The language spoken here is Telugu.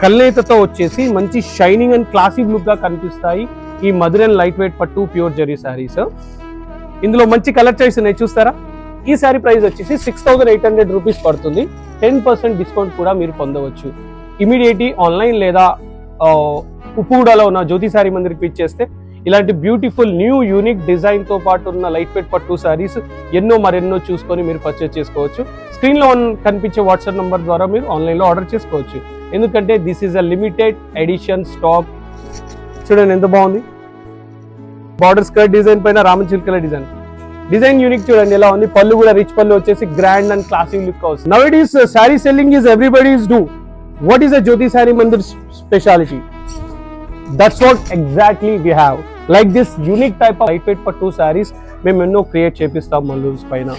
కల్నేతతో వచ్చేసి మంచి షైనింగ్ అండ్ క్లాసిక్ లుక్ గా కనిపిస్తాయి ఈ మధుర్ అండ్ లైట్ వెయిట్ పట్టు ప్యూర్ జరీ శారీస్. ఇందులో మంచి కలర్ చాయిస్ ఉన్నాయి, చూస్తారా. ఈ శారీ ప్రైస్ వచ్చేసి 6800 రూపీస్ పడుతుంది. 10% డిస్కౌంట్ కూడా మీరు పొందవచ్చు. ఇమీడియట్లీ ఆన్లైన్ లేదా ఉప్పుగూడలో ఉన్న జ్యోతి శారీ మందిర్కి ఇచ్చేస్తే ఇలాంటి బ్యూటిఫుల్ న్యూ యూనిక్ డిజైన్ తో పాటు ఉన్న లైట్ వెయిట్ పట్టు శారీస్ మరెన్నో చూసుకొని మీరు పర్చేస్ చేసుకోవచ్చు. స్క్రీన్ లో కనిపించే వాట్సాప్ నంబర్ ద్వారా మీరు ఆన్లైన్ లో ఆర్డర్ చేసుకోవచ్చు. ఎందుకంటే this is a limited edition stock. చూడండి ఎంత బాగుంది. బార్డర్ స్కర్ట్ డిజైన్ పైన రామన్ చిల్కల డిజైన్ యూనిక్ చూడండి ఎలా ఉంది. పళ్ళు కూడా రిచ్ పళ్ళు వచ్చేసి గ్రాండ్ అండ్ క్లాసిక్ లుక్ వస్తుంది. Now sari selling is everybody's do. What is the Jyothi Saree Mandir speciality? That's what exactly we have. Like this unique type of lightweight puttu sarees మేము ఎన్నో క్రియేట్ చేపిస్తాం మల్లూస్ పైన.